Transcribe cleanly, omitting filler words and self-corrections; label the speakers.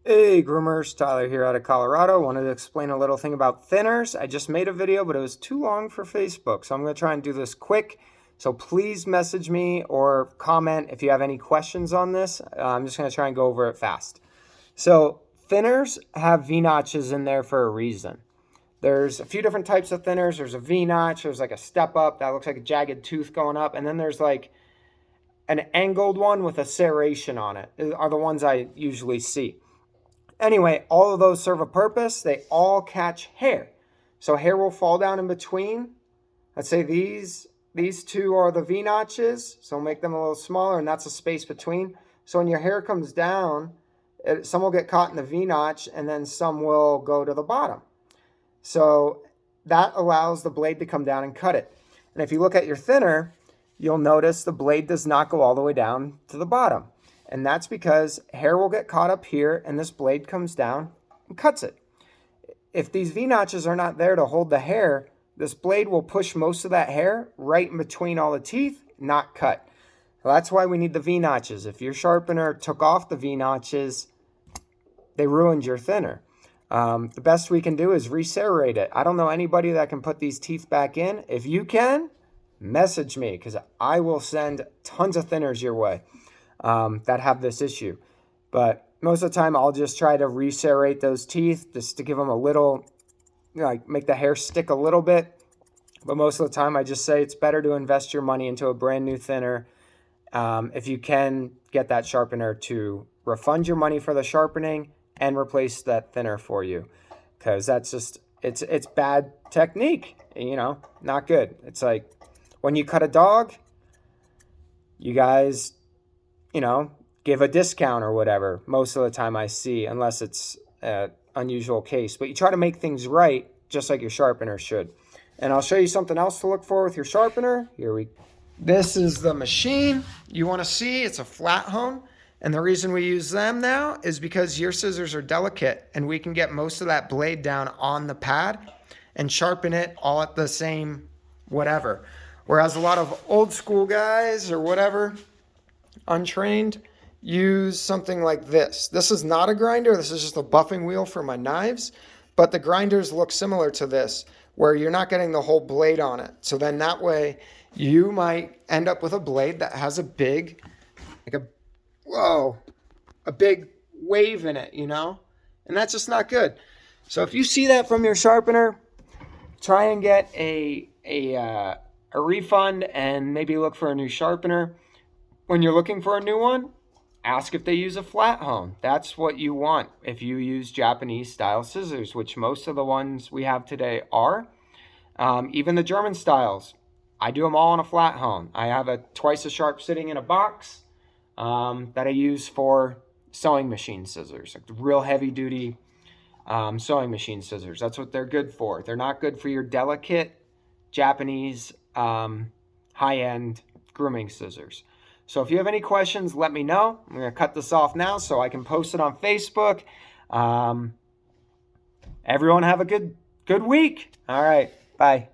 Speaker 1: Hey groomers, Tyler here out of Colorado. Wanted to explain a little thing about thinners. I just made a video, but it was too long for Facebook, so I'm going to try and do this quick. So please message me or comment if you have any questions on this. I'm just going to try and go over it fast. So thinners have V-notches in there for a reason. There's a few different types of thinners. There's a V-notch, there's like a step up that looks like a jagged tooth going up, and then there's like an angled one with a serration on it, are the ones I usually see. Anyway, all of those serve a purpose. They all catch hair. So hair will fall down in between. Let's say these two are the V-notches, so make them a little smaller, and that's a space between. So when your hair comes down, some will get caught in the V-notch, and then some will go to the bottom. So that allows the blade to come down and cut it. And if you look at your thinner, you'll notice the blade does not go all the way down to the bottom. And that's because hair will get caught up here and this blade comes down and cuts it. If these V-notches are not there to hold the hair, this blade will push most of that hair right in between all the teeth, not cut. So that's why we need the V-notches. If your sharpener took off the V-notches, they ruined your thinner. The best we can do is reserrate it. I don't know anybody that can put these teeth back in. If you can, message me because I will send tons of thinners your way. That have this issue. But most of the time I'll just try to reserrate those teeth just to give them a little, like make the hair stick a little bit. But most of the time I just say it's better to invest your money into a brand new thinner. If you can get that sharpener to refund your money for the sharpening and replace that thinner for you. Because that's just, it's bad technique, not good. It's like when you cut a dog, you guys give a discount or whatever. Most of the time I see, unless it's an unusual case. But you try to make things right, just like your sharpener should. And I'll show you something else to look for with your sharpener. This is the machine you want to see. It's a Flathone. And the reason we use them now is because your scissors are delicate and we can get most of that blade down on the pad and sharpen it all at the same whatever. Whereas a lot of old school guys or whatever, untrained, use something like this. This is not a grinder. This is just a buffing wheel for my knives. But the grinders look similar to this, where you're not getting the whole blade on it. So then that way you might end up with a blade that has a big, a big wave in it, And that's just not good. So if you see that from your sharpener, try and get a refund and maybe look for a new sharpener. When you're looking for a new one, ask if they use a Flathone. That's what you want if you use Japanese style scissors, which most of the ones we have today are. Even the German styles, I do them all on a Flathone. I have a twice as sharp sitting in a box that I use for sewing machine scissors, like real heavy duty sewing machine scissors. That's what they're good for. They're not good for your delicate Japanese high-end grooming scissors. So if you have any questions, let me know. I'm going to cut this off now so I can post it on Facebook. Everyone have a good week. All right. Bye.